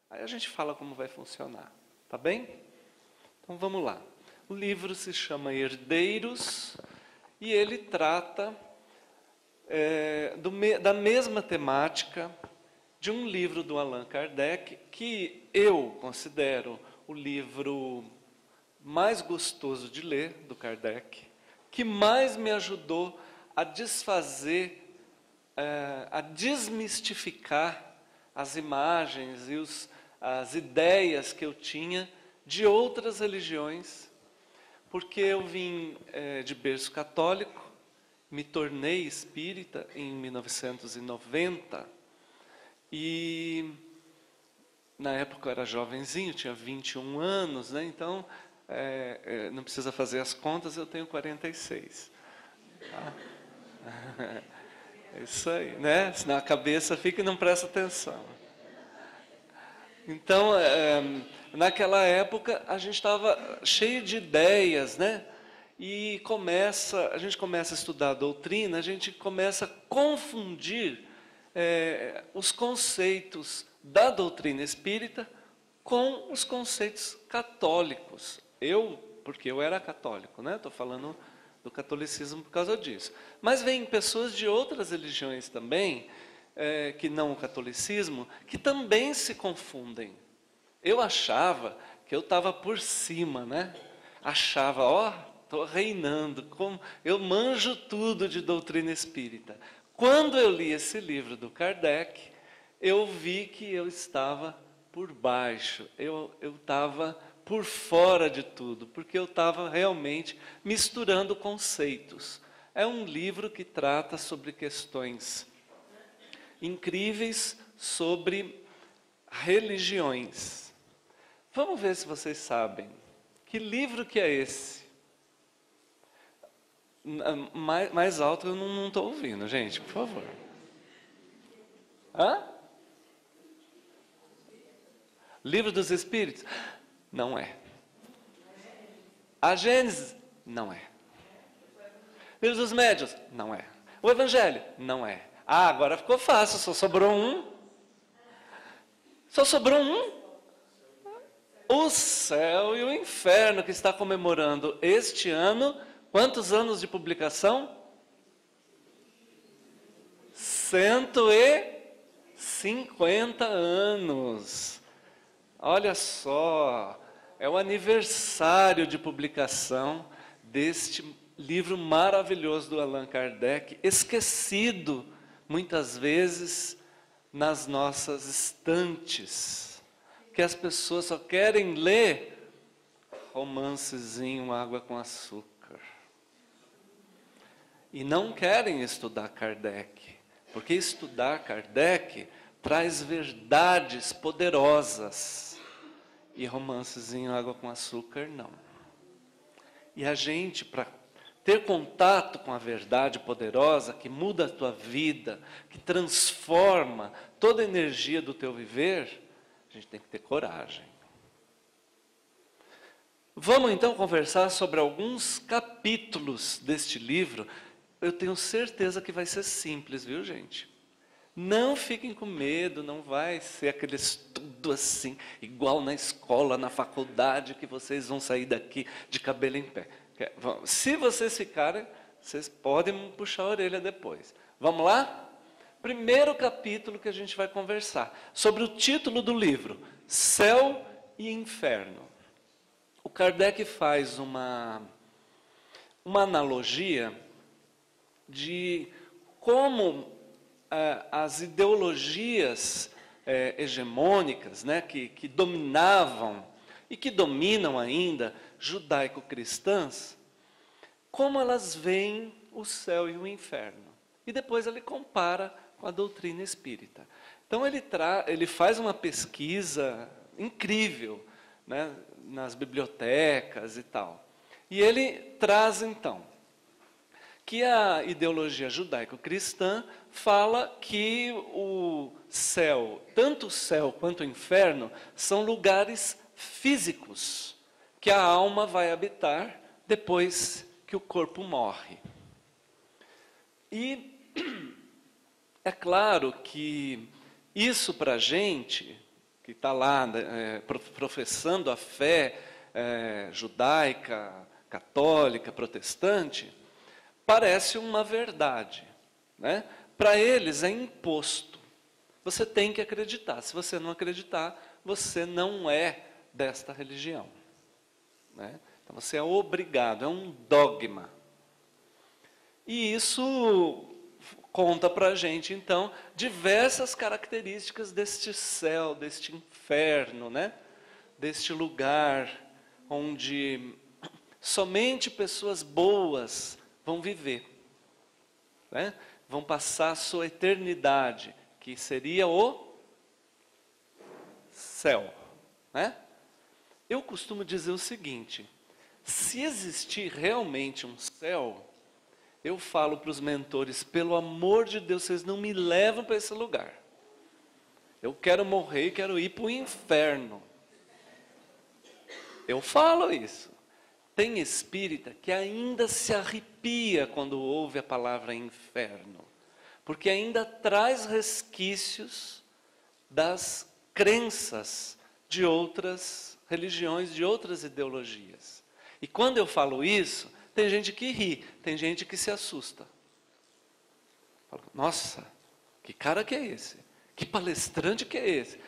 Aí a gente fala como vai funcionar, tá bem? Então vamos lá. O livro se chama Herdeiros e ele trata da mesma temática de um livro do Allan Kardec, que eu considero o livro mais gostoso de ler, do Kardec, que mais me ajudou a desfazer, a desmistificar as imagens e as ideias que eu tinha de outras religiões, porque eu vim de berço católico, me tornei espírita em 1990, e na época eu era jovenzinho, tinha 21 anos, né? Então, não precisa fazer as contas, eu tenho 46. Tá? É isso aí, né? Senão a cabeça fica e não presta atenção. Então, naquela época, a gente estava cheio de ideias, né? E a gente começa a estudar a doutrina, a gente começa a confundir os conceitos da doutrina espírita com os conceitos católicos. Porque eu era católico, né? Estou falando do catolicismo por causa disso. Mas vem pessoas de outras religiões também, que não o catolicismo, que também se confundem. Eu achava que eu estava por cima, né? Achava, estou reinando, eu manjo tudo de doutrina espírita. Quando eu li esse livro do Kardec, eu vi que eu estava por baixo, eu estava por fora de tudo, porque eu estava realmente misturando conceitos. É um livro que trata sobre questões incríveis sobre religiões. Vamos ver se vocês sabem. Que livro que é esse? Mais alto eu não estou ouvindo, gente, por favor. Hã? Livro dos Espíritos? Não é. A Gênesis? Não é. Livro dos Médiuns? Não é. O Evangelho? Não é. Agora ficou fácil, só sobrou um. Só sobrou um. O Céu e o Inferno, que está comemorando este ano, quantos anos de publicação? 150 anos. Olha só, é o aniversário de publicação deste livro maravilhoso do Allan Kardec, esquecido muitas vezes nas nossas estantes, que as pessoas só querem ler romancezinho, água com açúcar, e não querem estudar Kardec, porque estudar Kardec traz verdades poderosas, e romancezinho, água com açúcar, não. E a gente, para ter contato com a verdade poderosa, que muda a tua vida, que transforma toda a energia do teu viver, a gente tem que ter coragem. Vamos então conversar sobre alguns capítulos deste livro. Eu tenho certeza que vai ser simples, viu, gente? Não fiquem com medo, não vai ser aquele estudo assim, igual na escola, na faculdade, que vocês vão sair daqui de cabelo em pé. Se vocês ficarem, vocês podem puxar a orelha depois. Vamos lá? Primeiro capítulo que a gente vai conversar, sobre o título do livro, Céu e Inferno. O Kardec faz uma analogia de como as ideologias hegemônicas, né, que dominavam e que dominam ainda, judaico-cristãs, como elas veem o céu e o inferno. E depois ele compara com a doutrina espírita. Então ele faz uma pesquisa incrível, né, nas bibliotecas e tal. E ele traz então que a ideologia judaico-cristã fala que o céu, tanto o céu quanto o inferno, são lugares físicos que a alma vai habitar depois que o corpo morre. E é claro que isso para a gente, que está lá professando a fé judaica, católica, protestante, parece uma verdade, né? Para eles é imposto. Você tem que acreditar. Se você não acreditar, você não é desta religião, né? Então você é obrigado, é um dogma. E isso conta para a gente, então, diversas características deste céu, deste inferno, né? Deste lugar onde somente pessoas boas vão viver, né? Vão passar a sua eternidade, que seria o céu, né? Eu costumo dizer o seguinte: se existir realmente um céu, eu falo para os mentores, pelo amor de Deus, vocês não me levam para esse lugar. Eu quero morrer e quero ir para o inferno. Eu falo isso. Tem espírita que ainda se arrepia quando ouve a palavra inferno, porque ainda traz resquícios das crenças de outras religiões, de outras ideologias. E quando eu falo isso, tem gente que ri, tem gente que se assusta. Fala, nossa, que cara que é esse? Que palestrante que é esse?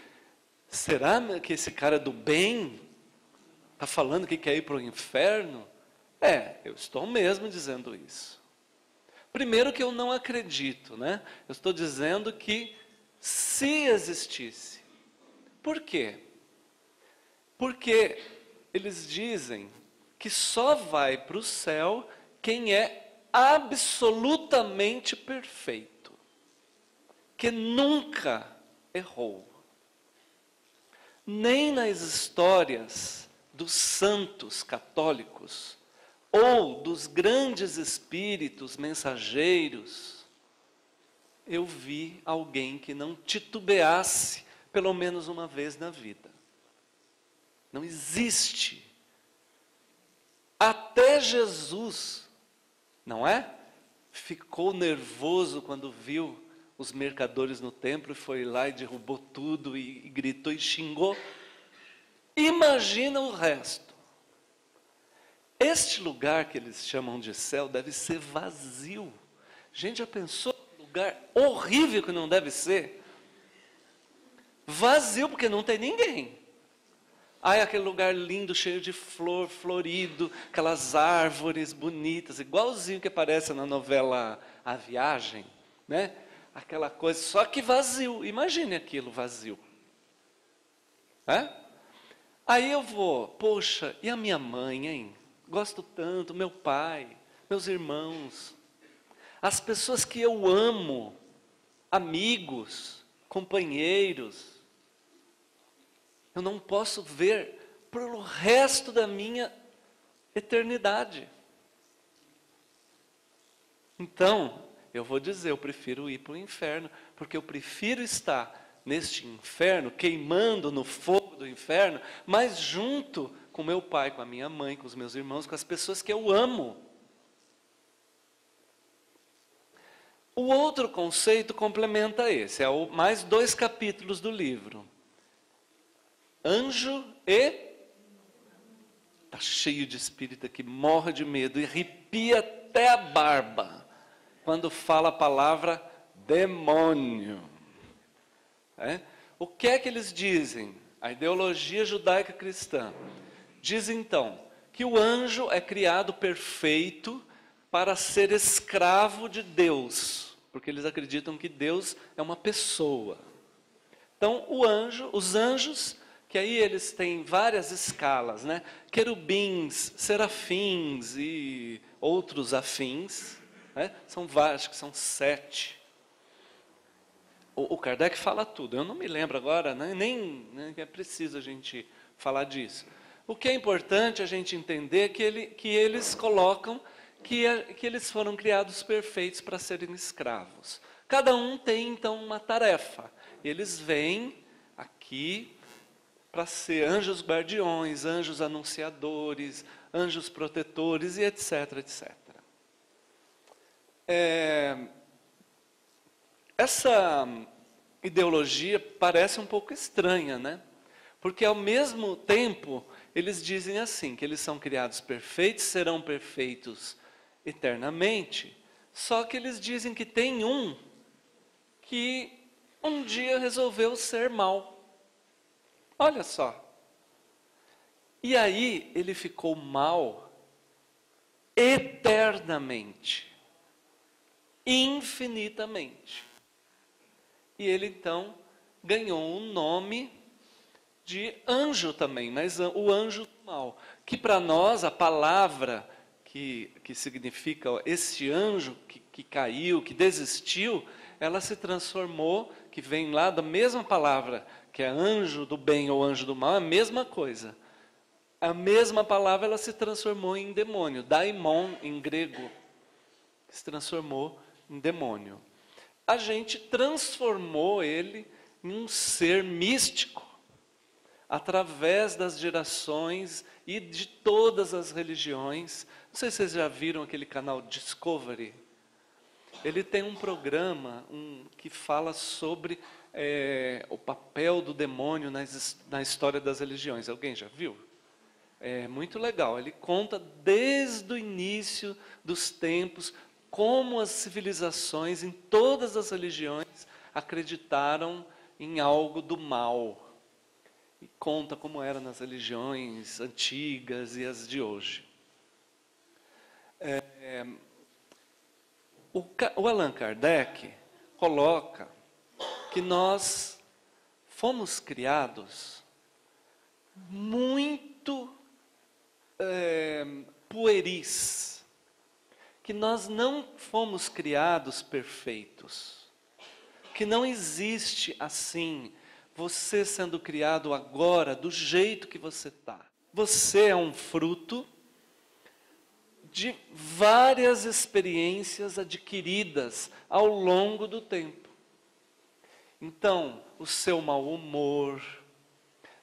Será que esse cara é do bem está falando que quer ir para o inferno? Eu estou mesmo dizendo isso. Primeiro que eu não acredito, né? Eu estou dizendo que se existisse. Por quê? Porque eles dizem que só vai para o céu quem é absolutamente perfeito, que nunca errou. Nem nas histórias dos santos católicos ou dos grandes espíritos mensageiros, eu vi alguém que não titubeasse pelo menos uma vez na vida. Não existe. Até Jesus, não é? Ficou nervoso quando viu os mercadores no templo e foi lá e derrubou tudo e gritou e xingou. Imagina o resto. Este lugar que eles chamam de céu deve ser vazio. Gente, já pensou um lugar horrível que não deve ser? Vazio, porque não tem ninguém. Ai, aquele lugar lindo, cheio de flor, florido, aquelas árvores bonitas, igualzinho que aparece na novela A Viagem, né? Aquela coisa, só que vazio. Imagine aquilo vazio. Aí eu vou, poxa, e a minha mãe, hein? Gosto tanto, meu pai, meus irmãos, as pessoas que eu amo, amigos, companheiros. Eu não posso ver pelo resto da minha eternidade. Então, eu vou dizer, eu prefiro ir para o inferno, porque eu prefiro estar neste inferno, queimando no fogo do inferno, mas junto com meu pai, com a minha mãe, com os meus irmãos, com as pessoas que eu amo. O outro conceito complementa esse, mais 2 capítulos do livro. Anjo e... Está cheio de espírita que morre de medo e arrepia até a barba quando fala a palavra demônio. O que é que eles dizem? A ideologia judaica cristã diz então que o anjo é criado perfeito para ser escravo de Deus, porque eles acreditam que Deus é uma pessoa. Então os anjos, que aí eles têm várias escalas, né? Querubins, serafins e outros afins, né? São vários, que são 7. O Kardec fala tudo, eu não me lembro agora, né? nem é preciso a gente falar disso. O que é importante a gente entender é que eles colocam que eles foram criados perfeitos para serem escravos. Cada um tem então uma tarefa. Eles vêm aqui para ser anjos guardiões, anjos anunciadores, anjos protetores e etc, etc. Essa ideologia parece um pouco estranha, né? Porque ao mesmo tempo, eles dizem assim, que eles são criados perfeitos, serão perfeitos eternamente, só que eles dizem que tem um que um dia resolveu ser mau. Olha só. E aí ele ficou mau eternamente, infinitamente. E ele então ganhou um nome de anjo também, mas o anjo do mal. Que para nós a palavra que significa esse anjo que caiu, que desistiu, ela se transformou, que vem lá da mesma palavra, que é anjo do bem ou anjo do mal, é a mesma coisa. A mesma palavra ela se transformou em demônio, daimon em grego, se transformou em demônio. A gente transformou ele em um ser místico, através das gerações e de todas as religiões. Não sei se vocês já viram aquele canal Discovery. Ele tem um programa que fala sobre o papel do demônio na história das religiões. Alguém já viu? É muito legal. Ele conta desde o início dos tempos como as civilizações em todas as religiões acreditaram em algo do mal. E conta como era nas religiões antigas e as de hoje. O Allan Kardec coloca que nós fomos criados muito pueris, que nós não fomos criados perfeitos, que não existe assim, você sendo criado agora do jeito que você está. Você é um fruto de várias experiências adquiridas ao longo do tempo. Então, o seu mau humor,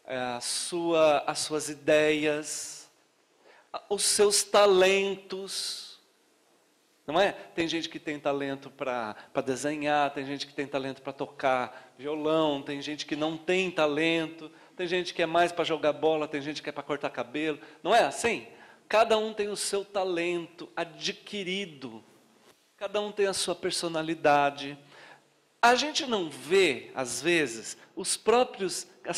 as suas ideias, os seus talentos, não é? Tem gente que tem talento para desenhar, tem gente que tem talento para tocar violão, tem gente que não tem talento, tem gente que é mais para jogar bola, tem gente que é para cortar cabelo, não é assim? Cada um tem o seu talento adquirido, cada um tem a sua personalidade. A gente não vê, às vezes, as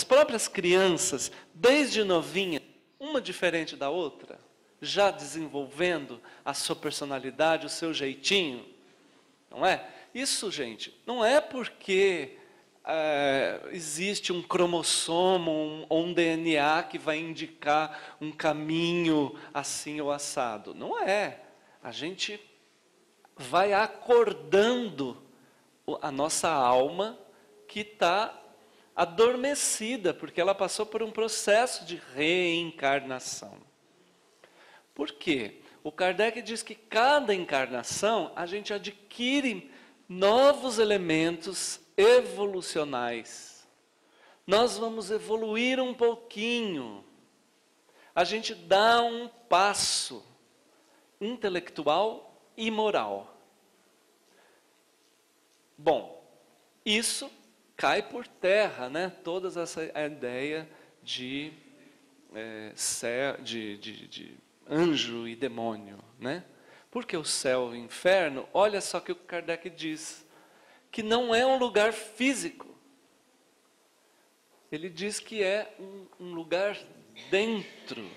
próprias crianças, desde novinha, uma diferente da outra, já desenvolvendo a sua personalidade, o seu jeitinho, não é? Isso, gente, não é porque existe um cromossomo ou um DNA que vai indicar um caminho assim ou assado. Não é. A gente vai acordando a nossa alma que está adormecida, porque ela passou por um processo de reencarnação. Por quê? O Kardec diz que cada encarnação a gente adquire novos elementos evolucionais. Nós vamos evoluir um pouquinho. A gente dá um passo intelectual e moral. Bom, isso cai por terra, né? Toda essa ideia de anjo e demônio, né? Porque o céu e o inferno, olha só que o Kardec diz, que não é um lugar físico. Ele diz que é um lugar dentro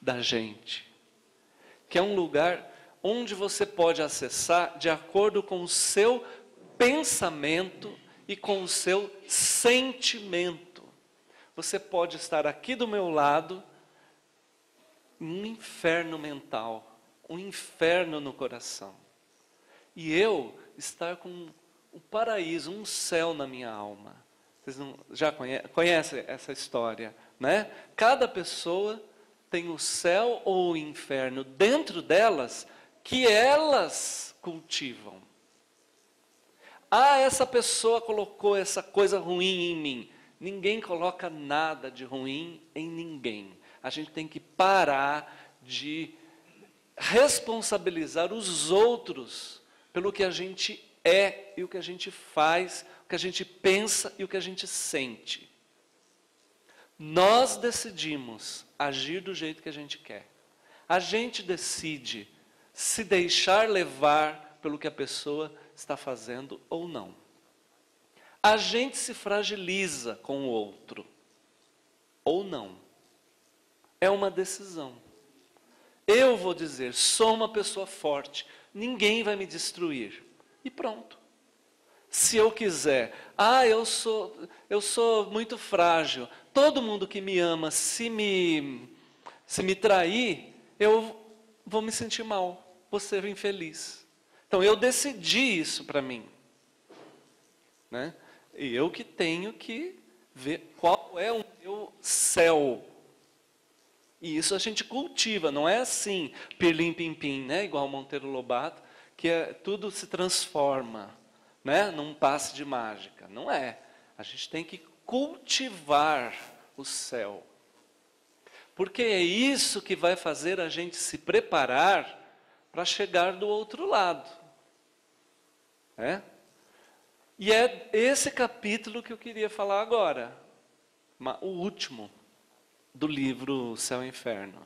da gente, que é um lugar onde você pode acessar de acordo com o seu pensamento e com o seu sentimento. Você pode estar aqui do meu lado, um inferno mental, um inferno no coração. E eu estar com um paraíso, um céu na minha alma. Vocês já conhecem essa história, né? Cada pessoa tem o céu ou o inferno dentro delas que elas cultivam. Essa pessoa colocou essa coisa ruim em mim. Ninguém coloca nada de ruim em ninguém. A gente tem que parar de responsabilizar os outros pelo que a gente é e o que a gente faz, o que a gente pensa e o que a gente sente. Nós decidimos agir do jeito que a gente quer. A gente decide se deixar levar pelo que a pessoa está fazendo ou não. A gente se fragiliza com o outro ou não. É uma decisão. Eu vou dizer, sou uma pessoa forte, ninguém vai me destruir. E pronto. Se eu quiser, eu sou muito frágil, todo mundo que me ama, se me trair, eu vou me sentir mal, vou ser infeliz. Então eu decidi isso para mim. Né? E eu que tenho que ver qual é o meu céu. E isso a gente cultiva, não é assim, pirlim-pim-pim, né? Igual Monteiro Lobato, que tudo se transforma, né? Num passe de mágica. Não é. A gente tem que cultivar o céu. Porque é isso que vai fazer a gente se preparar para chegar do outro lado. É? E é esse capítulo que eu queria falar agora. O último do livro Céu e Inferno.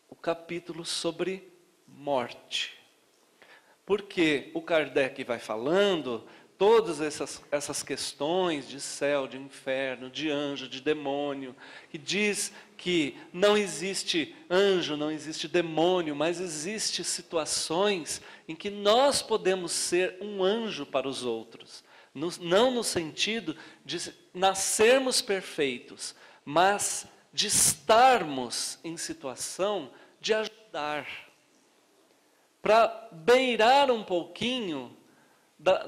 O capítulo sobre morte. Porque o Kardec vai falando todas essas questões de céu, de inferno, de anjo, de demônio, que diz que não existe anjo, não existe demônio, mas existe situações em que nós podemos ser um anjo para os outros. Não no sentido de nascermos perfeitos, mas de estarmos em situação de ajudar, para beirar um pouquinho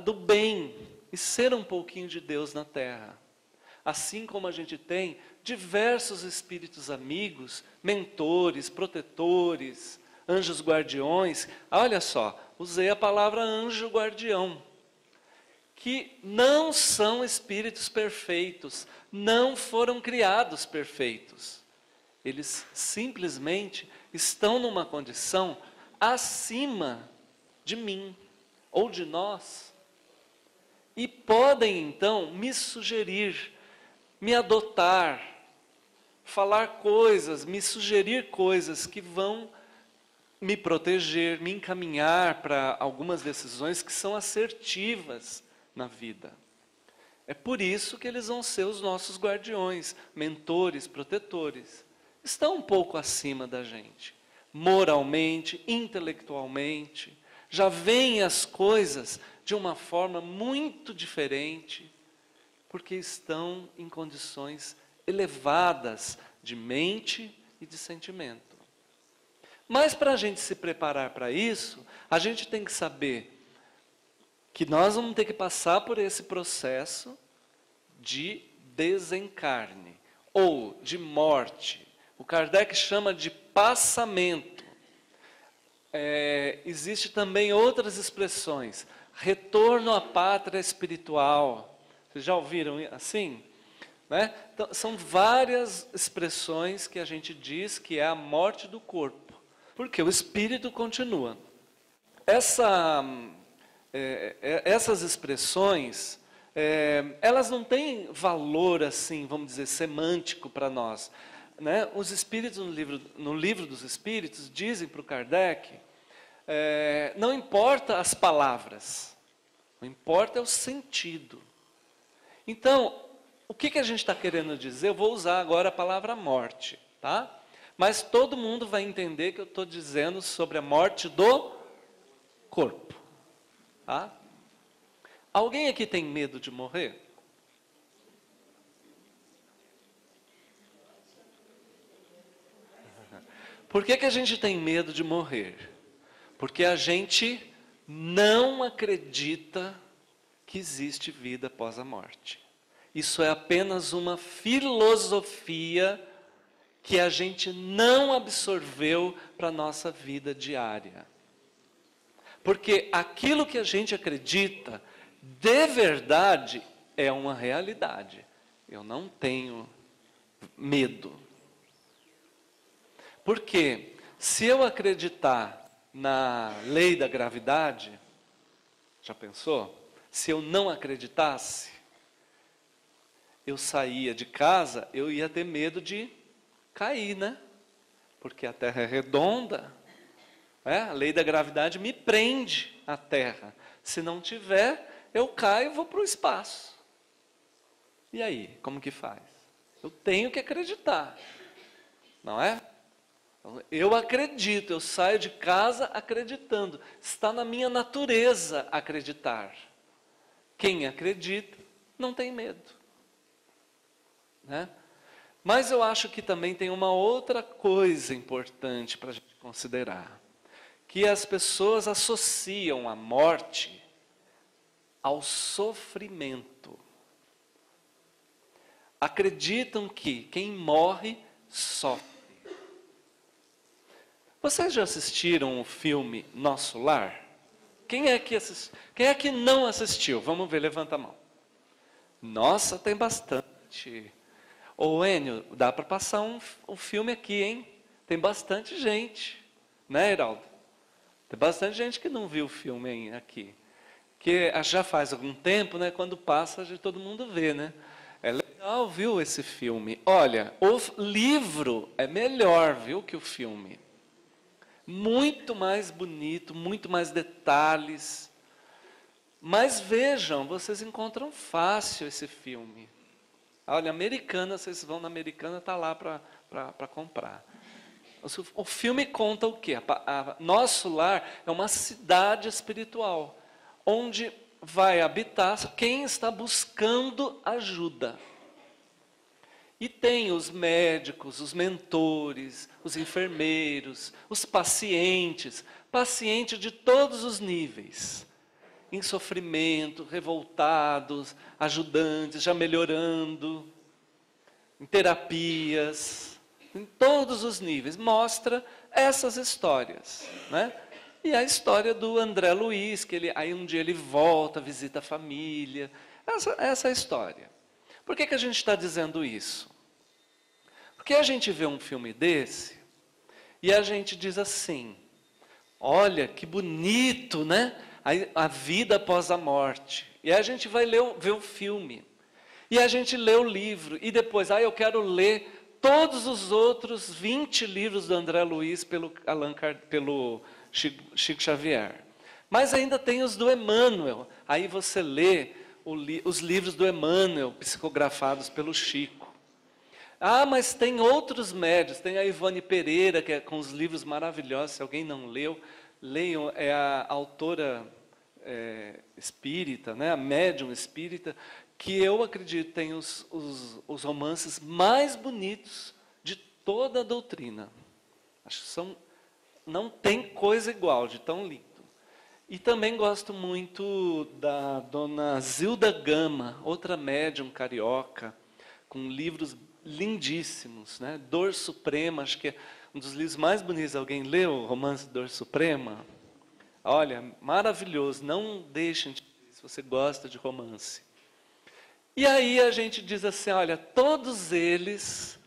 do bem e ser um pouquinho de Deus na terra. Assim como a gente tem diversos espíritos amigos, mentores, protetores, anjos guardiões. Olha só, usei a palavra anjo guardião, que não são espíritos perfeitos, não foram criados perfeitos. Eles simplesmente estão numa condição acima de mim ou de nós. E podem então me sugerir, me adotar, falar coisas, me sugerir coisas que vão me proteger, me encaminhar para algumas decisões que são assertivas na vida. É por isso que eles vão ser os nossos guardiões, mentores, protetores. Estão um pouco acima da gente, moralmente, intelectualmente. Já veem as coisas de uma forma muito diferente, porque estão em condições elevadas de mente e de sentimento. Mas para a gente se preparar para isso, a gente tem que saber que nós vamos ter que passar por esse processo de desencarne, ou de morte. O Kardec chama de passamento. Existe também outras expressões. Retorno à pátria espiritual. Vocês já ouviram assim? Né? Então, são várias expressões que a gente diz que é a morte do corpo. Porque o espírito continua. Essas expressões, elas não têm valor assim, vamos dizer, semântico para nós. Né? Os espíritos, no livro dos Espíritos, dizem para o Kardec, não importa as palavras, não importa é o sentido. Então, o que a gente está querendo dizer? Eu vou usar agora a palavra morte, tá? Mas todo mundo vai entender que eu estou dizendo sobre a morte do corpo. Tá? Alguém aqui tem medo de morrer? Por que a gente tem medo de morrer? Porque a gente não acredita que existe vida após a morte. Isso é apenas uma filosofia que a gente não absorveu para a nossa vida diária. Porque aquilo que a gente acredita, de verdade, é uma realidade. Eu não tenho medo. Porque se eu acreditar na lei da gravidade, já pensou? Se eu não acreditasse, eu saía de casa, eu ia ter medo de cair, né? Porque a Terra é redonda, a lei da gravidade me prende à Terra. Se não tiver, eu caio e vou para o espaço. E aí, como que faz? Eu tenho que acreditar, não é? Eu acredito, eu saio de casa acreditando. Está na minha natureza acreditar. Quem acredita não tem medo, né? Mas eu acho que também tem uma outra coisa importante para a gente considerar, que as pessoas associam a morte ao sofrimento. Acreditam que quem morre sofre. Vocês já assistiram o filme Nosso Lar? Quem é que não assistiu? Vamos ver, levanta a mão. Nossa, tem bastante. Ô Enio, dá para passar um filme aqui, hein? Tem bastante gente, né, Heraldo? Tem bastante gente que não viu o filme aqui. Que já faz algum tempo, né? Quando passa, todo mundo vê, né? É legal, viu, esse filme. Olha, o livro é melhor, viu, que o filme. Muito mais bonito, muito mais detalhes. Mas vejam, vocês encontram fácil esse filme. Olha, Americana, vocês vão na Americana, está lá para comprar. O filme conta o quê? Nosso Lar é uma cidade espiritual, onde vai habitar quem está buscando ajuda. E tem os médicos, os mentores, os enfermeiros, os pacientes de todos os níveis. Em sofrimento, revoltados, ajudantes, já melhorando, em terapias, em todos os níveis. Mostra essas histórias, né? E a história do André Luiz, aí um dia ele volta, visita a família. Essa é a história. Por que a gente está dizendo isso? Porque a gente vê um filme desse e a gente diz assim, olha que bonito, né? A vida após a morte. E a gente vai ver o filme. E a gente lê o livro. E depois, eu quero ler todos os outros 20 livros do André Luiz pelo Chico Xavier. Mas ainda tem os do Emmanuel. Aí você lê os livros do Emmanuel, psicografados pelo Chico. Mas tem outros médios. Tem a Ivone Pereira, que é com os livros maravilhosos. Se alguém não leu, leiam, é a autora espírita, né, a médium espírita, que eu acredito tem os romances mais bonitos de toda a doutrina. Acho que não tem coisa igual, de tão lindo. E também gosto muito da dona Zilda Gama, outra médium carioca, com livros lindíssimos, né? Dor Suprema, acho que é um dos livros mais bonitos. Alguém leu o romance Dor Suprema? Olha, maravilhoso, não deixem de ler, se você gosta de romance. E aí a gente diz assim, olha, todos eles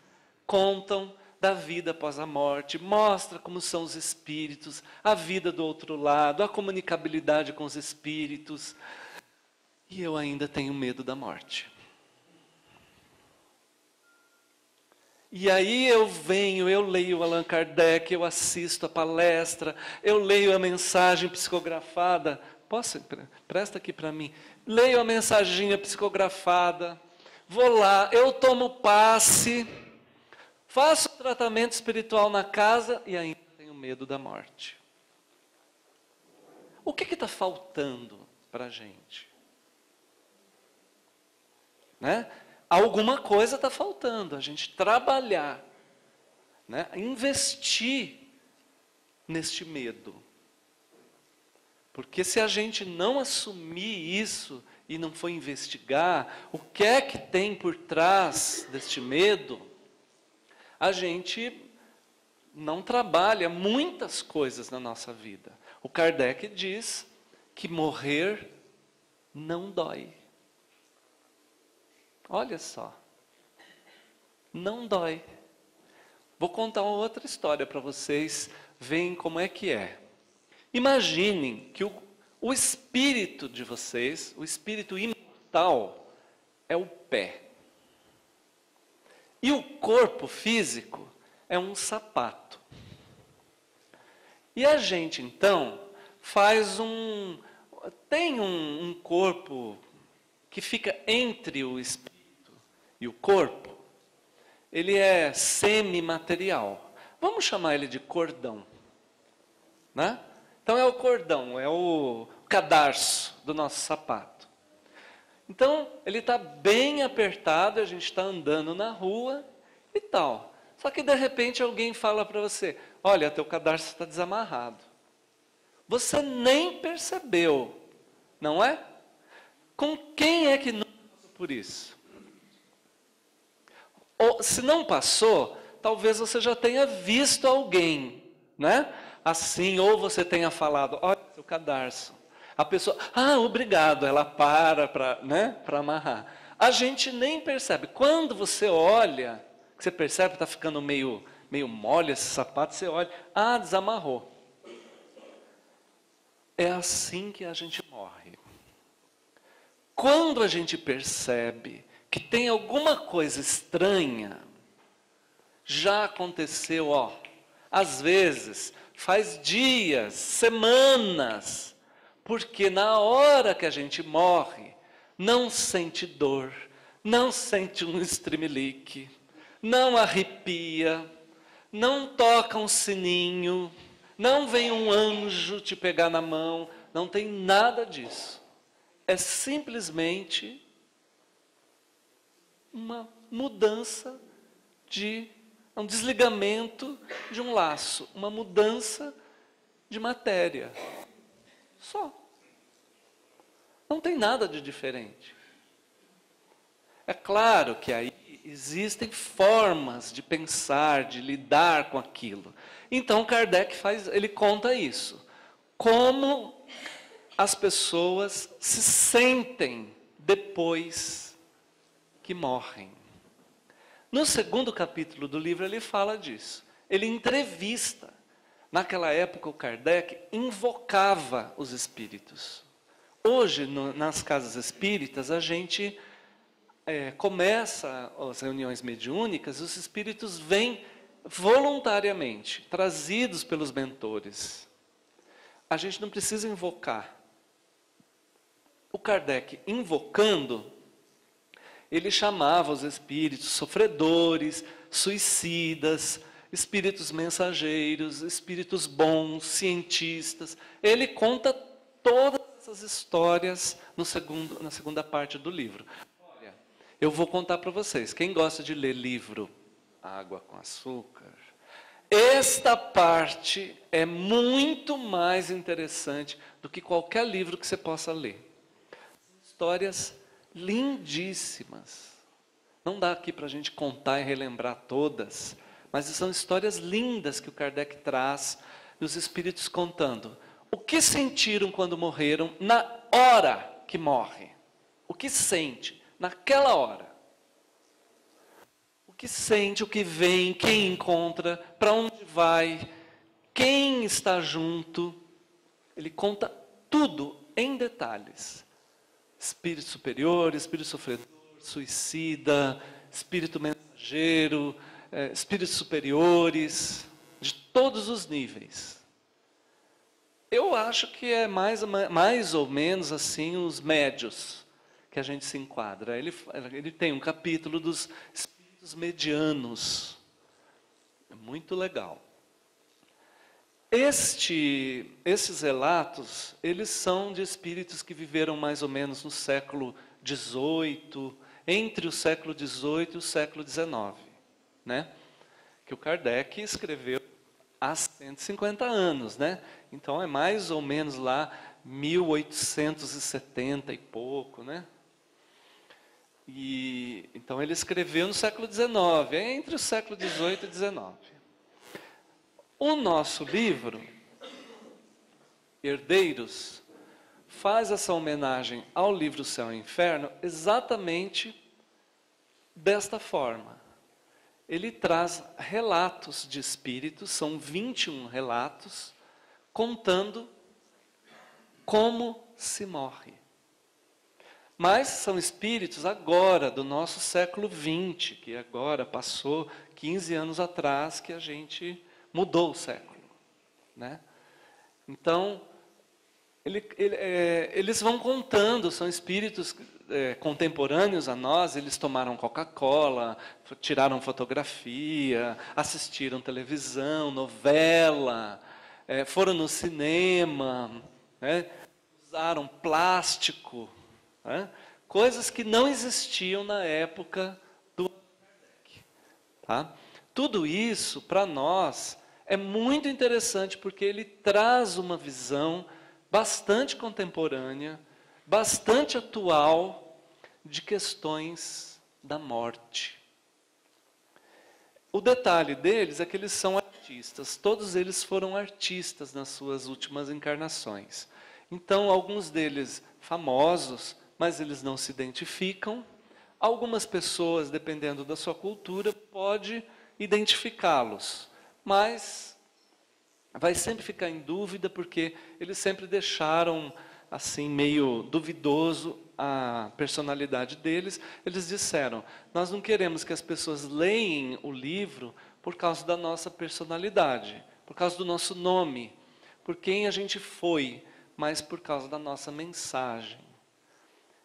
contam da vida após a morte, mostra como são os espíritos, a vida do outro lado, a comunicabilidade com os espíritos. E eu ainda tenho medo da morte. E aí eu leio Allan Kardec, eu assisto a palestra, eu leio a mensagem psicografada. Presta aqui para mim. Leio a mensaginha psicografada, vou lá, eu tomo passe, faço tratamento espiritual na casa e ainda tenho medo da morte. O que está faltando para a gente? Né? Alguma coisa está faltando, a gente trabalhar, né? Investir neste medo. Porque se a gente não assumir isso e não for investigar o que é que tem por trás deste medo, a gente não trabalha muitas coisas na nossa vida. O Kardec diz que morrer não dói. Olha só, não dói. Vou contar uma outra história para vocês verem como é que é. Imaginem que o espírito de vocês, o espírito imortal, é o pé. E o corpo físico é um sapato. E a gente, então, tem um corpo que fica entre o espírito e o corpo. Ele é semimaterial. Vamos chamar ele de cordão, né? Então é o cordão, é o cadarço do nosso sapato. Então ele está bem apertado, a gente está andando na rua e tal. Só que de repente alguém fala para você: olha, teu cadarço está desamarrado. Você nem percebeu, não é? Com quem é que não passou por isso? Ou, se não passou, talvez você já tenha visto alguém, né? Assim, ou você tenha falado: olha, seu cadarço. A pessoa, obrigado, ela para, né, para amarrar. A gente nem percebe. Quando você olha, você percebe que está ficando meio mole esse sapato, você olha, desamarrou. É assim que a gente morre. Quando a gente percebe que tem alguma coisa estranha, já aconteceu, às vezes, faz dias, semanas, porque na hora que a gente morre, não sente dor, não sente um estremelique, não arrepia, não toca um sininho, não vem um anjo te pegar na mão, não tem nada disso. É simplesmente uma mudança um desligamento de um laço, uma mudança de matéria. Só. Não tem nada de diferente. É claro que aí existem formas de pensar, de lidar com aquilo. Então Kardec ele conta isso. Como as pessoas se sentem depois que morrem. No segundo capítulo do livro ele fala disso. Ele entrevista. Naquela época o Kardec invocava os espíritos. Hoje, nas casas espíritas, a gente começa as reuniões mediúnicas, os espíritos vêm voluntariamente, trazidos pelos mentores. A gente não precisa invocar. O Kardec, invocando, ele chamava os espíritos sofredores, suicidas, espíritos mensageiros, espíritos bons, cientistas. Ele conta todas essas histórias na segunda parte do livro. Olha, eu vou contar para vocês. Quem gosta de ler livro Água com Açúcar, esta parte é muito mais interessante do que qualquer livro que você possa ler. Histórias lindíssimas. Não dá aqui para a gente contar e relembrar todas, mas são histórias lindas que o Kardec traz, e os espíritos contando. O que sentiram quando morreram na hora que morre? O que sente naquela hora? O que sente, o que vem, quem encontra, para onde vai, quem está junto. Ele conta tudo em detalhes. Espírito superior, espírito sofredor, suicida, espírito mensageiro, espíritos superiores, de todos os níveis. Eu acho que é mais ou menos assim os médios que a gente se enquadra. Ele tem um capítulo dos espíritos medianos. É muito legal. Esses relatos, eles são de espíritos que viveram mais ou menos no século XVIII, entre o século XVIII e o século XIX, né? Que o Kardec escreveu há 150 anos, né? Então é mais ou menos lá 1870 e pouco, né? Então ele escreveu no século XIX, entre o século XVIII e XIX. O nosso livro, Herdeiros, faz essa homenagem ao livro Céu e Inferno exatamente desta forma. Ele traz relatos de espíritos, são 21 relatos, contando como se morre. Mas são espíritos agora, do nosso século XX, que agora passou 15 anos atrás que a gente mudou o século, né? Então, eles vão contando, são espíritos contemporâneos a nós, eles tomaram Coca-Cola, tiraram fotografia, assistiram televisão, novela, foram no cinema, né? Usaram plástico, né? Coisas que não existiam na época do Kardec. Tá? Tudo isso, para nós, é muito interessante, porque ele traz uma visão bastante contemporânea, bastante atual, de questões da morte. O detalhe deles é que eles são artistas, todos eles foram artistas nas suas últimas encarnações. Então, alguns deles famosos, mas eles não se identificam. Algumas pessoas, dependendo da sua cultura, pode identificá-los, mas vai sempre ficar em dúvida, porque eles sempre deixaram assim meio duvidoso a personalidade deles. Eles disseram: nós não queremos que as pessoas leem o livro por causa da nossa personalidade, por causa do nosso nome, por quem a gente foi, mas por causa da nossa mensagem.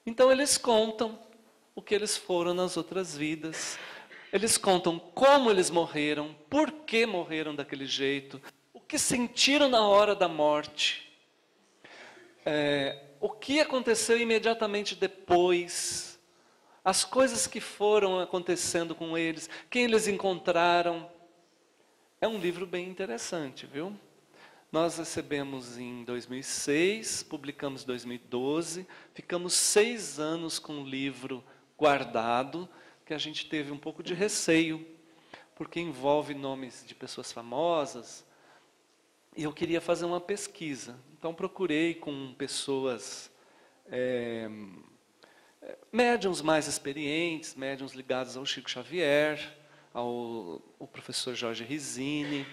Então eles contam o que eles foram nas outras vidas, eles contam como eles morreram, por que morreram daquele jeito, o que sentiram na hora da morte, o que aconteceu imediatamente depois, as coisas que foram acontecendo com eles, quem eles encontraram. É um livro bem interessante, viu? Nós recebemos em 2006, publicamos em 2012, ficamos 6 anos com o livro guardado, que a gente teve um pouco de receio, porque envolve nomes de pessoas famosas, e eu queria fazer uma pesquisa. Então procurei com pessoas, médiuns mais experientes, médiuns ligados ao Chico Xavier, ao professor Jorge Rizzini.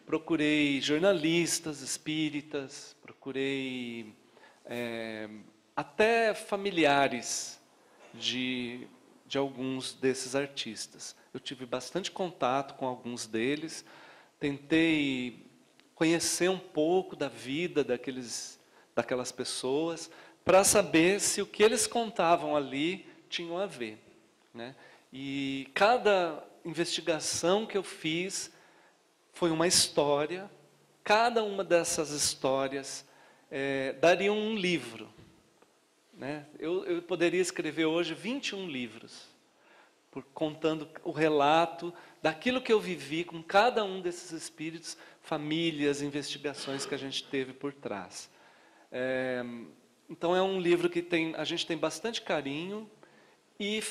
Procurei jornalistas espíritas, procurei até familiares de alguns desses artistas. Eu tive bastante contato com alguns deles, tentei conhecer um pouco da vida daquelas pessoas, para saber se o que eles contavam ali tinham a ver, né? E cada investigação que eu fiz foi uma história. Cada uma dessas histórias daria um livro, né? Eu poderia escrever hoje 21 livros, contando o relato daquilo que eu vivi com cada um desses espíritos, famílias, investigações que a gente teve por trás. Então é um livro que a gente tem bastante carinho, e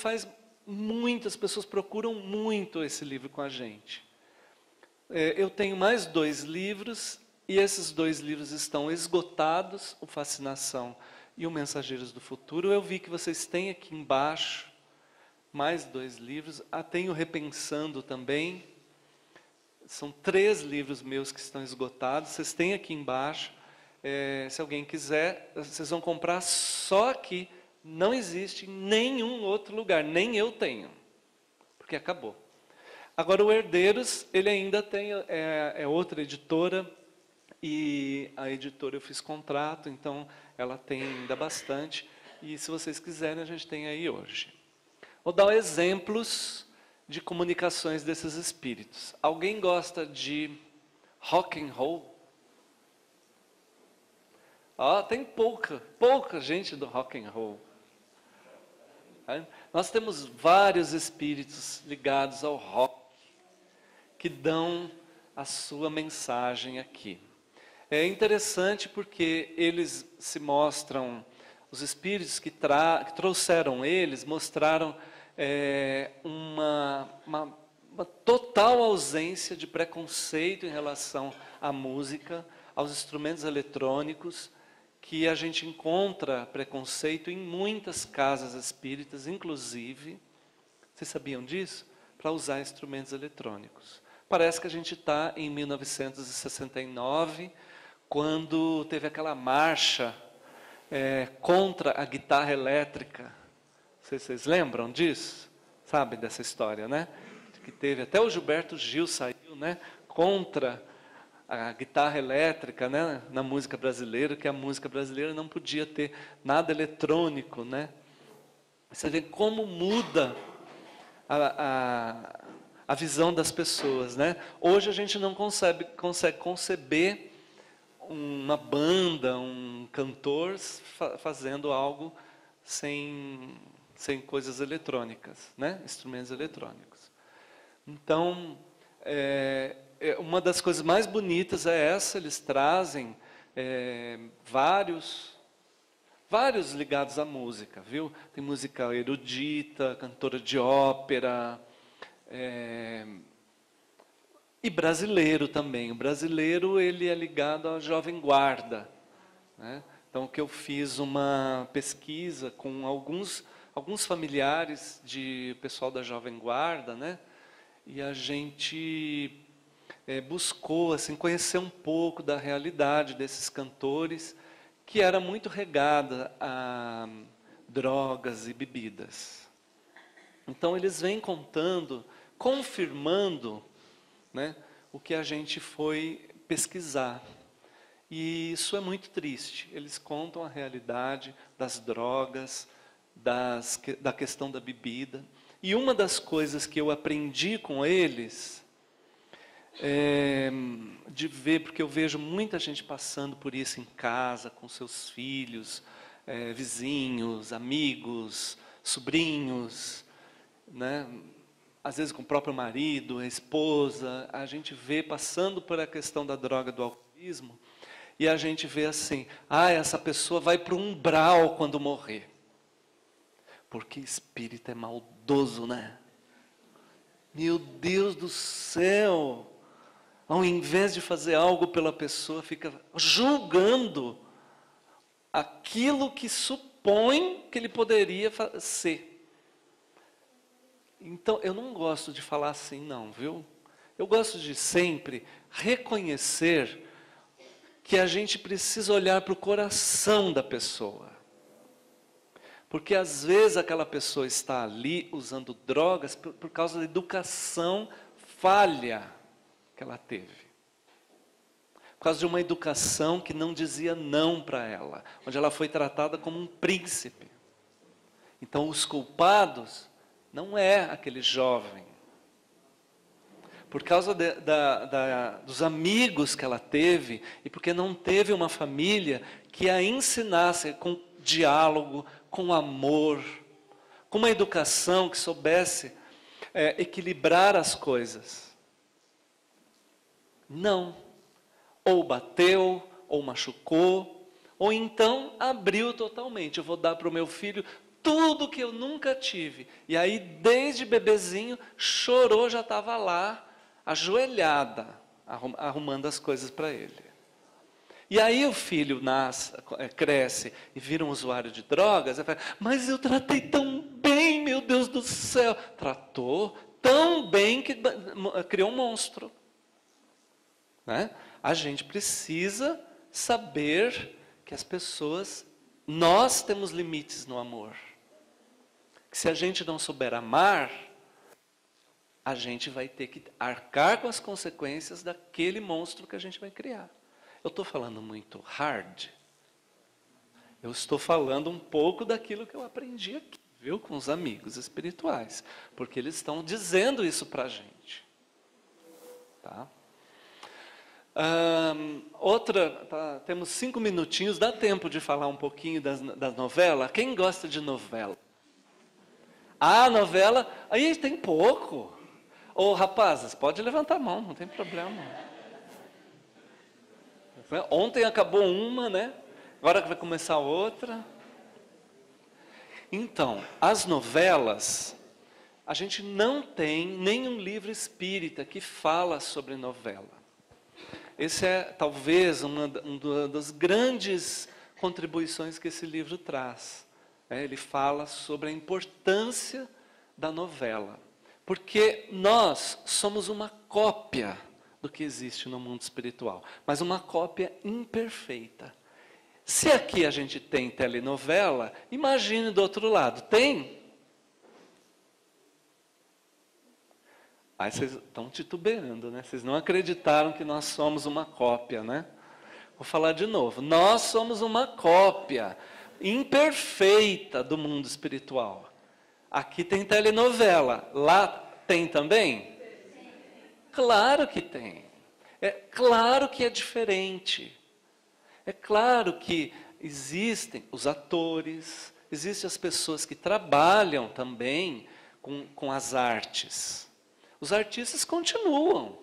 muitas pessoas procuram muito esse livro com a gente. Eu tenho mais 2 livros, e esses 2 livros estão esgotados, o Fascinação e o Mensageiros do Futuro. Eu vi que vocês têm aqui embaixo mais 2 livros. Tenho Repensando também. São 3 livros meus que estão esgotados. Vocês têm aqui embaixo. Se alguém quiser, vocês vão comprar só aqui. Não existe em nenhum outro lugar, nem eu tenho, porque acabou. Agora, o Herdeiros, ele ainda tem, outra editora, e a editora eu fiz contrato, então ela tem ainda bastante, e se vocês quiserem, a gente tem aí hoje. Vou dar exemplos de comunicações desses espíritos. Alguém gosta de rock and roll? Tem pouca gente do rock and roll. Nós temos vários espíritos ligados ao rock, que dão a sua mensagem aqui. É interessante porque eles se mostram, os espíritos que trouxeram eles, mostraram uma total ausência de preconceito em relação à música, aos instrumentos eletrônicos, que a gente encontra preconceito em muitas casas espíritas, inclusive, vocês sabiam disso? Para usar instrumentos eletrônicos. Parece que a gente está em 1969, quando teve aquela marcha contra a guitarra elétrica. Não sei se vocês lembram disso, sabe dessa história, né? Que teve, até o Gilberto Gil saiu, né, contra a guitarra elétrica, né, na música brasileira, que a música brasileira não podia ter nada eletrônico, né? Você vê como muda a visão das pessoas, né? Hoje a gente não consegue conceber uma banda, um cantor fazendo algo sem coisas eletrônicas, né? Instrumentos eletrônicos. Então, uma das coisas mais bonitas é essa, eles trazem vários ligados à música, viu? Tem música erudita, cantora de ópera, e brasileiro também. O brasileiro, ele é ligado à Jovem Guarda, né? Então, que eu fiz uma pesquisa com alguns familiares de pessoal da Jovem Guarda, né? E a gente buscou assim, conhecer um pouco da realidade desses cantores, que era muito regada a drogas e bebidas. Então, eles vêm contando, confirmando, né, o que a gente foi pesquisar. E isso é muito triste. Eles contam a realidade das drogas, da questão da bebida. E uma das coisas que eu aprendi com eles, de ver, porque eu vejo muita gente passando por isso em casa, com seus filhos, vizinhos, amigos, sobrinhos, né? Às vezes com o próprio marido, a esposa, a gente vê passando por a questão da droga, do alcoolismo, e a gente vê assim, essa pessoa vai para o umbral quando morrer. Porque espírito é maldoso, né? Meu Deus do céu! Ao invés de fazer algo pela pessoa, fica julgando aquilo que supõe que ele poderia ser. Então, eu não gosto de falar assim, não, viu? Eu gosto de sempre reconhecer que a gente precisa olhar para o coração da pessoa. Porque às vezes aquela pessoa está ali usando drogas por causa da educação falha que ela teve. Por causa de uma educação que não dizia não para ela, onde ela foi tratada como um príncipe. Então os culpados não é aquele jovem. Por causa dos amigos que ela teve, e porque não teve uma família que a ensinasse com diálogo, com amor, com uma educação que soubesse equilibrar as coisas. Não. Ou bateu, ou machucou, ou então abriu totalmente. Eu vou dar para o meu filho tudo que eu nunca tive. E aí, desde bebezinho, chorou, já estava lá, ajoelhada, arrumando as coisas para ele. E aí o filho cresce e vira um usuário de drogas, e fala, mas eu tratei tão bem, meu Deus do céu. Tratou tão bem que criou um monstro. Né? A gente precisa saber que as pessoas, nós temos limites no amor. Que se a gente não souber amar, a gente vai ter que arcar com as consequências daquele monstro que a gente vai criar. Eu estou falando muito hard. Eu estou falando um pouco daquilo que eu aprendi aqui, viu, com os amigos espirituais. Porque eles estão dizendo isso para a gente. Tá? Temos 5 minutinhos, dá tempo de falar um pouquinho da novela? Quem gosta de novela? Novela, aí tem pouco. Rapazes, pode levantar a mão, não tem problema. Ontem acabou uma, né? Agora que vai começar outra. Então, as novelas, a gente não tem nenhum livro espírita que fala sobre novela. Esse é talvez uma das grandes contribuições que esse livro traz. Ele fala sobre a importância da novela. Porque nós somos uma cópia do que existe no mundo espiritual, mas uma cópia imperfeita. Se aqui a gente tem telenovela, imagine do outro lado, tem? Aí vocês estão titubeando, né? Vocês não acreditaram que nós somos uma cópia, né? Vou falar de novo. Nós somos uma cópia imperfeita do mundo espiritual. Aqui tem telenovela. Lá tem também? Claro que tem. É claro que é diferente. É claro que existem os atores, existem as pessoas que trabalham também com as artes. Os artistas continuam.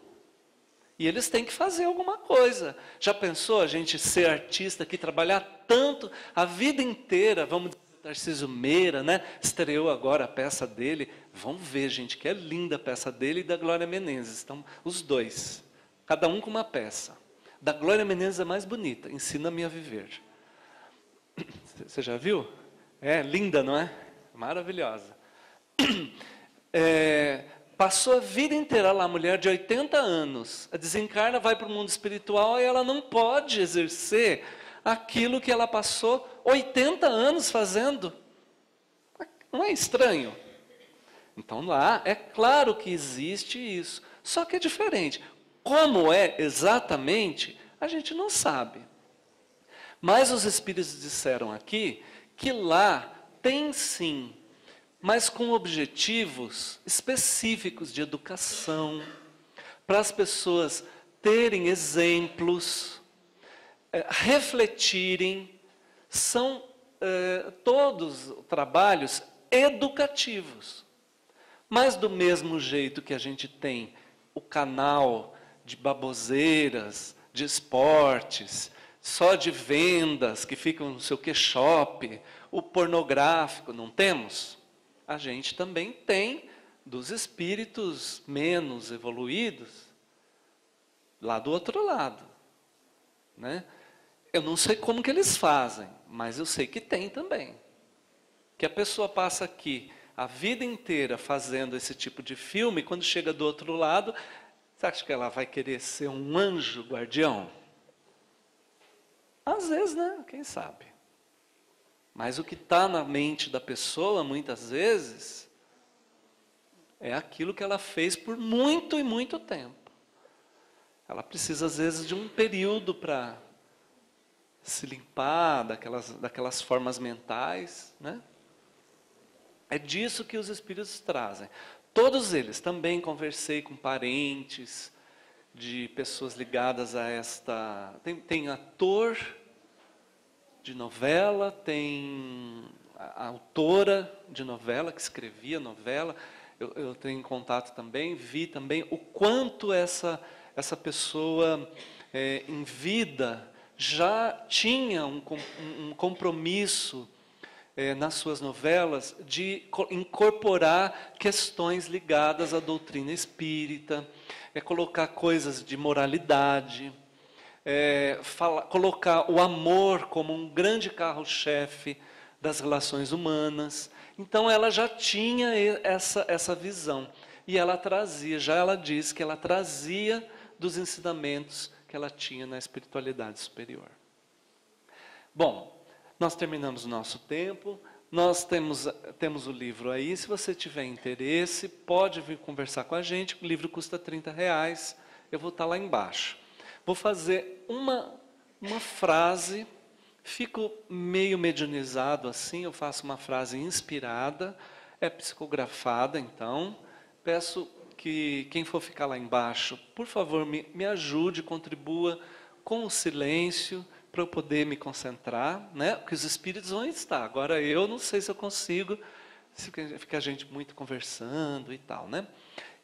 E eles têm que fazer alguma coisa. Já pensou a gente ser artista aqui, trabalhar tanto, a vida inteira, vamos dizer, Tarcísio Meira, né? Estreou agora a peça dele. Vamos ver, gente, que é linda a peça dele e da Glória Menezes. Estão os dois, cada um com uma peça. Da Glória Menezes é mais bonita, Ensina-me a Viver. Você já viu? É linda, não é? Maravilhosa. Passou a vida inteira lá, mulher de 80 anos, desencarna, vai para o mundo espiritual e ela não pode exercer aquilo que ela passou 80 anos fazendo. Não é estranho? Então lá, é claro que existe isso, só que é diferente. Como é exatamente, a gente não sabe. Mas os espíritos disseram aqui que lá tem sim, mas com objetivos específicos de educação, para as pessoas terem exemplos, refletirem, são todos trabalhos educativos. Mas do mesmo jeito que a gente tem o canal de baboseiras, de esportes, só de vendas, que ficam no seu shop, o pornográfico, não temos? A gente também tem dos espíritos menos evoluídos, lá do outro lado. Né? Eu não sei como que eles fazem, mas eu sei que tem também. Que a pessoa passa aqui a vida inteira fazendo esse tipo de filme, e quando chega do outro lado, você acha que ela vai querer ser um anjo guardião? Às vezes, né? Quem sabe? Mas o que está na mente da pessoa, muitas vezes, é aquilo que ela fez por muito e muito tempo. Ela precisa, às vezes, de um período para se limpar daquelas formas mentais, né? É disso que os espíritos trazem. Todos eles, também conversei com parentes de pessoas ligadas a esta... Tem ator de novela, tem a autora de novela, que escrevia novela. Eu tenho em contato também, vi também o quanto essa pessoa, em vida, já tinha um compromisso nas suas novelas de incorporar questões ligadas à doutrina espírita, colocar coisas de moralidade, colocar o amor como um grande carro-chefe das relações humanas. Então ela já tinha essa visão. E ela diz que ela trazia dos ensinamentos que ela tinha na espiritualidade superior. Bom, nós terminamos o nosso tempo, nós temos o livro aí. Se você tiver interesse, pode vir conversar com a gente. O livro custa R$30, eu vou estar lá embaixo. Vou fazer uma frase, fico meio mediunizado assim, eu faço uma frase inspirada, é psicografada, então. Peço que quem for ficar lá embaixo, por favor, me ajude, contribua com o silêncio, para eu poder me concentrar, né? Porque os espíritos vão estar. Agora eu não sei se eu consigo, se fica a gente muito conversando e tal, né?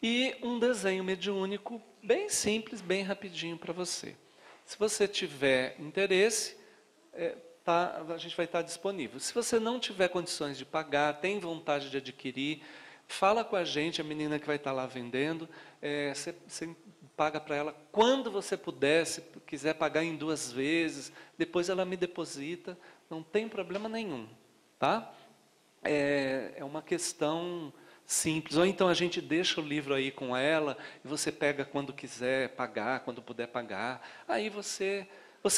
E um desenho mediúnico bem simples, bem rapidinho para você. Se você tiver interesse, a gente vai estar disponível. Se você não tiver condições de pagar, tem vontade de adquirir, fala com a gente, a menina que vai estar lá vendendo, você paga para ela quando você puder, se quiser pagar em 2 vezes, depois ela me deposita, não tem problema nenhum, tá? É uma questão simples. Ou então a gente deixa o livro aí com ela, e você pega quando quiser pagar, quando puder pagar, aí você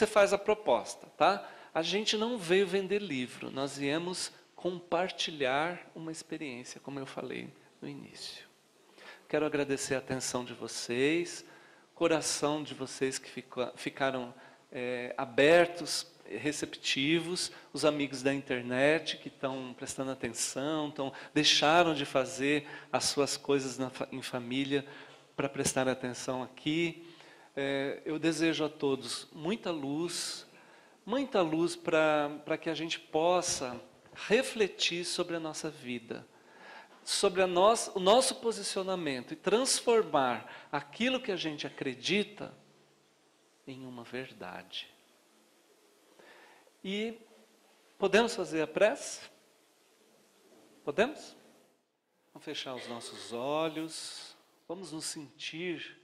faz a proposta, tá? A gente não veio vender livro, nós viemos compartilhar uma experiência, como eu falei no início. Quero agradecer a atenção de vocês, coração de vocês que ficaram abertos, receptivos, os amigos da internet que estão prestando atenção, deixaram de fazer as suas coisas em família para prestar atenção aqui. Eu desejo a todos muita luz para que a gente possa refletir sobre a nossa vida, sobre o nosso posicionamento e transformar aquilo que a gente acredita em uma verdade. E podemos fazer a prece? Podemos? Vamos fechar os nossos olhos, vamos nos sentir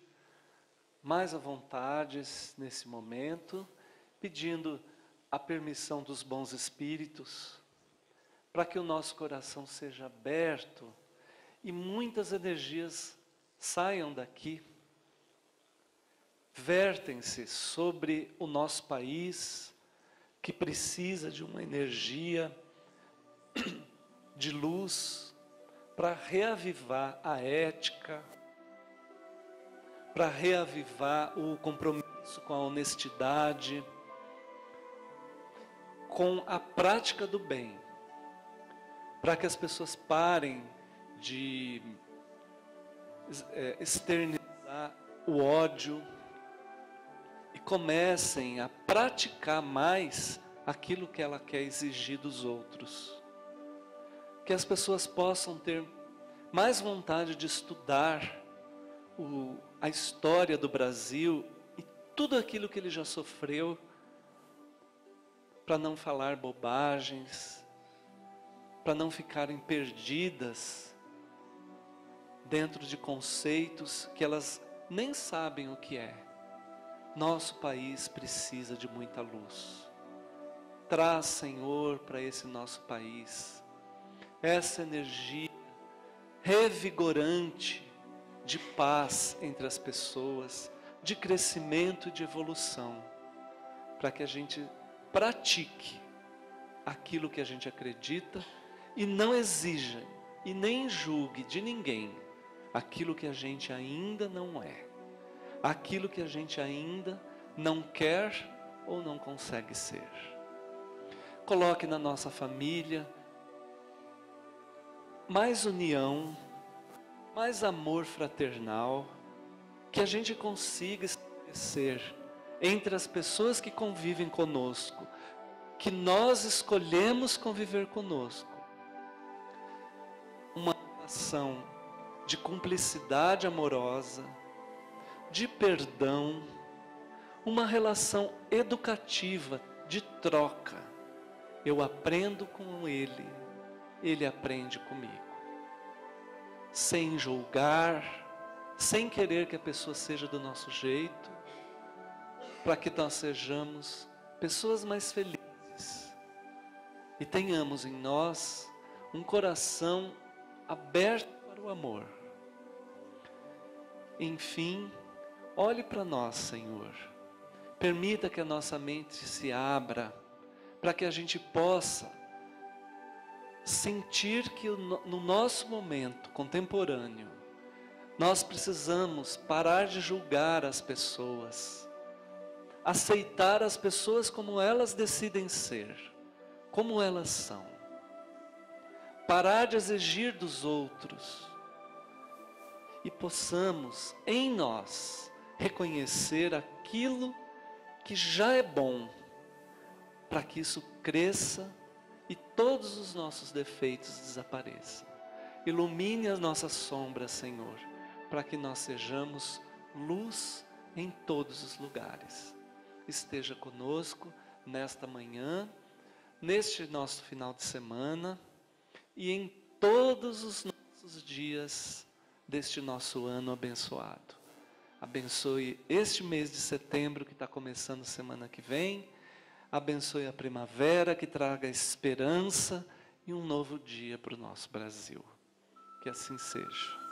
mais à vontade nesse momento, pedindo a permissão dos bons espíritos, para que o nosso coração seja aberto e muitas energias saiam daqui, vertem-se sobre o nosso país, que precisa de uma energia de luz para reavivar a ética, para reavivar o compromisso com a honestidade, com a prática do bem, para que as pessoas parem de externizar o ódio e comecem a praticar mais aquilo que ela quer exigir dos outros. Que as pessoas possam ter mais vontade de estudar a história do Brasil e tudo aquilo que ele já sofreu, para não falar bobagens, para não ficarem perdidas dentro de conceitos que elas nem sabem o que é. Nosso país precisa de muita luz. Traz, Senhor, para esse nosso país essa energia revigorante de paz entre as pessoas, de crescimento e de evolução, para que a gente pratique aquilo que a gente acredita e não exija e nem julgue de ninguém aquilo que a gente ainda não é, aquilo que a gente ainda não quer ou não consegue ser. Coloque na nossa família mais união, mais amor fraternal, que a gente consiga estabelecer entre as pessoas que convivem conosco, que nós escolhemos conviver conosco, uma relação de cumplicidade amorosa, de perdão, uma relação educativa, de troca. Eu aprendo com ele, ele aprende comigo. Sem julgar, sem querer que a pessoa seja do nosso jeito, para que nós sejamos pessoas mais felizes e tenhamos em nós um coração aberto para o amor. Enfim, olhe para nós, Senhor. Permita que a nossa mente se abra, para que a gente possa sentir que no nosso momento contemporâneo, nós precisamos parar de julgar as pessoas, aceitar as pessoas como elas decidem ser, como elas são, parar de exigir dos outros e possamos em nós reconhecer aquilo que já é bom, para que isso cresça e todos os nossos defeitos desapareçam. Ilumine as nossas sombras, Senhor, para que nós sejamos luz em todos os lugares. Esteja conosco nesta manhã, neste nosso final de semana e em todos os nossos dias deste nosso ano abençoado. Abençoe este mês de setembro que está começando semana que vem. Abençoe a primavera que traga esperança e um novo dia para o nosso Brasil. Que assim seja.